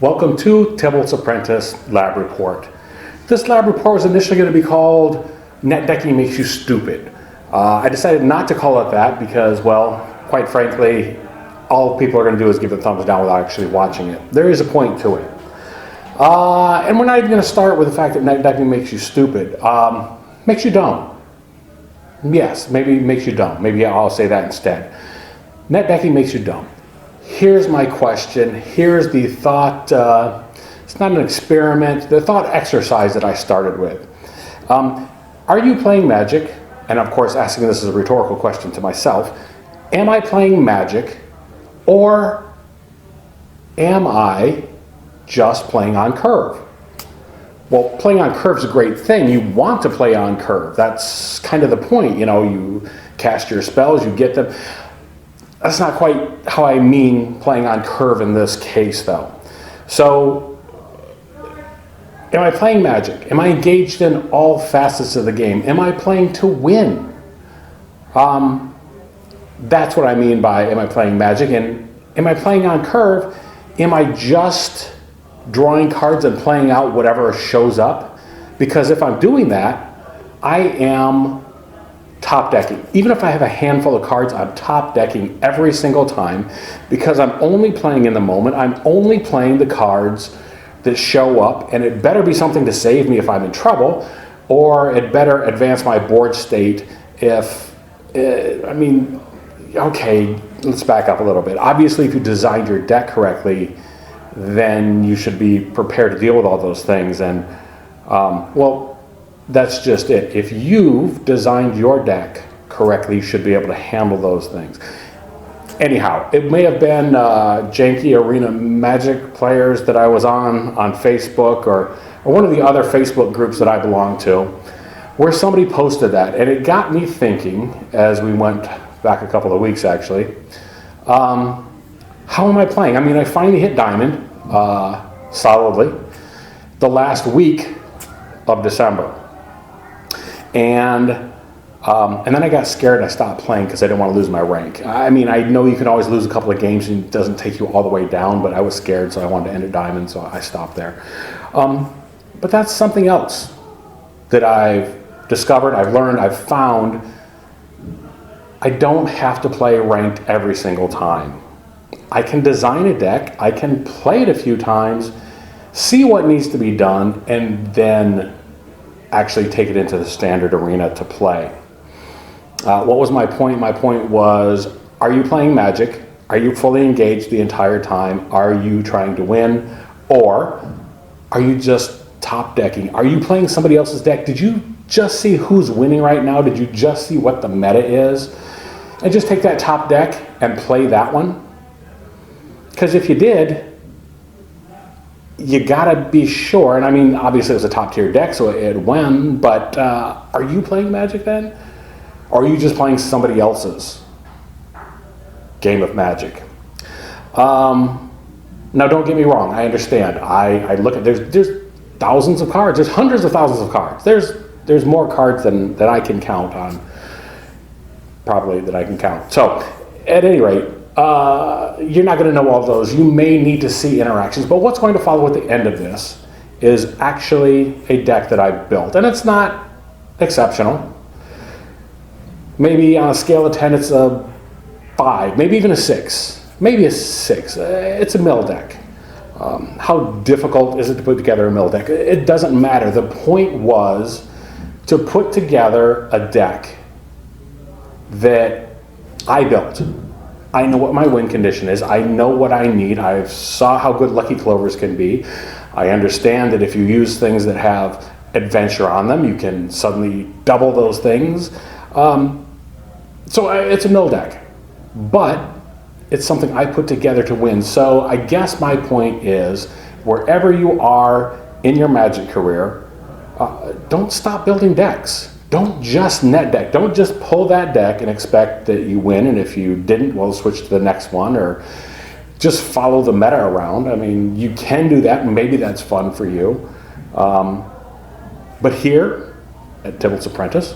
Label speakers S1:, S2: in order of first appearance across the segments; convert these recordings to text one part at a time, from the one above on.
S1: Welcome to Tibalt's Apprentice Lab Report. This lab report was initially going to be called Net Decking Makes You Stupid. I decided not to call it that because, well, quite frankly, all people are going to do is give it a thumbs down without actually watching it. There is a point to it. And we're not even going to start with the fact that net decking makes you stupid. Makes you dumb. Yes, maybe makes you dumb. Maybe I'll say that instead. Net decking makes you dumb. Here's my question. Here's the thought, it's not an experiment, the thought exercise that I started with. Are you playing Magic? And of course, asking this as a rhetorical question to myself. Am I playing Magic, or am I just playing on curve? Well, playing on curve is a great thing. You want to play on curve. That's kind of the point. You know, you cast your spells, you get them. That's not quite how I mean playing on curve in this case, though. So, am I playing Magic? Am I engaged in all facets of the game? Am I playing to win? That's what I mean by am I playing Magic? And am I playing on curve? Am I just drawing cards and playing out whatever shows up? Because if I'm doing that, I am top decking. Even if I have a handful of cards, I'm top decking every single time because I'm only playing in the moment. I'm only playing the cards that show up, and it better be something to save me if I'm in trouble, or it better advance my board state if, okay, let's back up a little bit. Obviously, if you designed your deck correctly, then you should be prepared to deal with all those things. And, that's just it. If you've designed your deck correctly, you should be able to handle those things. Anyhow, it may have been janky arena Magic players that I was on Facebook or one of the other Facebook groups that I belong to, where somebody posted that. And it got me thinking, as we went back a couple of weeks actually, how am I playing? I mean, I finally hit Diamond solidly the last week of December. And then I got scared and I stopped playing because I didn't want to lose my rank. I mean, I know you can always lose a couple of games and it doesn't take you all the way down, but I was scared, so I wanted to end at Diamond, so I stopped there. But that's something else that I've discovered, I've learned, I've found. I don't have to play ranked every single time. I can design a deck, I can play it a few times, see what needs to be done, and then actually take it into the standard arena to play. What was my point? My point was, are you playing Magic? Are you fully engaged the entire time? Are you trying to win? Or are you just top decking? Are you playing somebody else's deck? Did you just see who's winning right now? Did you just see what the meta is? And just take that top deck and play that one? Because if you did, you gotta be sure, and I mean, obviously it was a top tier deck, so it won, but are you playing Magic then? Or are you just playing somebody else's game of Magic? Now don't get me wrong, I understand. I look at, there's thousands of cards, there's hundreds of thousands of cards. There's more cards than I can count on, probably that I can count. So, at any rate, you're not going to know all those. You may need to see interactions, but what's going to follow at the end of this is actually a deck that I built, and it's not exceptional. Maybe on a scale of 10, it's a 5, maybe even a 6, maybe a 6. It's a mill deck. How difficult is it to put together a mill deck? It doesn't matter. The point was to put together a deck that I built. I know what my win condition is. I know what I need. I saw how good Lucky Clovers can be. I understand that if you use things that have adventure on them, you can suddenly double those things. So it's a mill deck, but it's something I put together to win. So I guess my point is, wherever you are in your Magic career, don't stop building decks. Don't just net deck. Don't just pull that deck and expect that you win, and if you didn't, well, switch to the next one, or just follow the meta around. I mean, you can do that, and maybe that's fun for you. But here at Tibalt's Apprentice,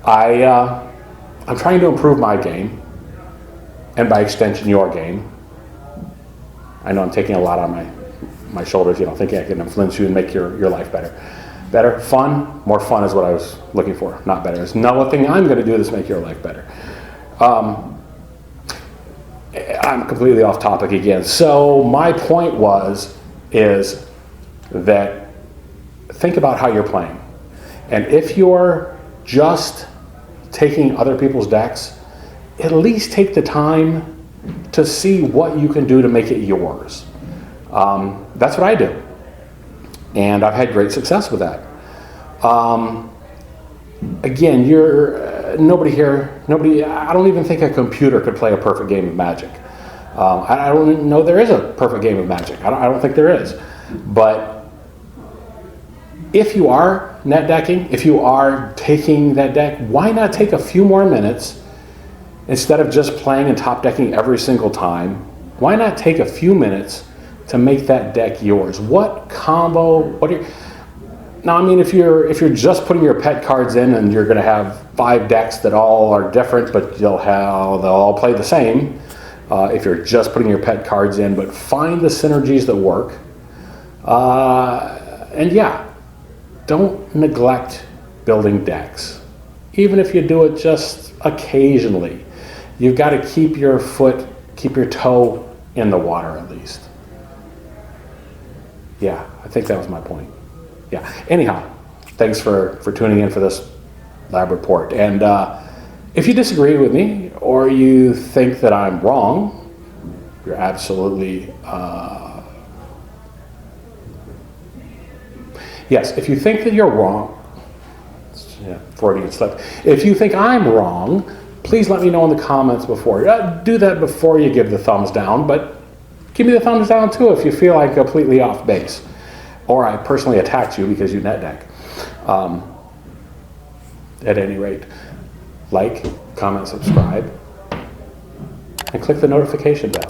S1: I'm trying to improve my game, and by extension, your game. I know I'm taking a lot on my shoulders, thinking I can influence you and make your life better. Better, fun, more fun is what I was looking for, not better. There's nothing I'm going to do that's make your life better. I'm completely off topic again. So my point is that think about how you're playing. And if you're just taking other people's decks, at least take the time to see what you can do to make it yours. That's what I do. And I've had great success with that. Again, I don't even think a computer could play a perfect game of Magic. I don't even know there is a perfect game of Magic. I don't think there is. But if you are net decking, if you are taking that deck, why not take a few more minutes instead of just playing and top decking every single time? Why not take a few minutes to make that deck yours? What combo? Now, I mean, if you're just putting your pet cards in and you're going to have 5 decks that all are different, but they'll all play the same. If you're just putting your pet cards in, but find the synergies that work. And yeah, don't neglect building decks. Even if you do it just occasionally, you've got to keep your toe in the water at least. Yeah, I think that was my point. Yeah. Anyhow, thanks for tuning in for this lab report. And if you disagree with me or you think that I'm wrong, you're absolutely yes. If you think that you're wrong, Freudian slip. If you think I'm wrong, please let me know in the comments before. Do that before you give the thumbs down, but give me the thumbs down too if you feel I'm completely off base. Or I personally attacked you because you net deck. At any rate, like, comment, subscribe, and click the notification bell.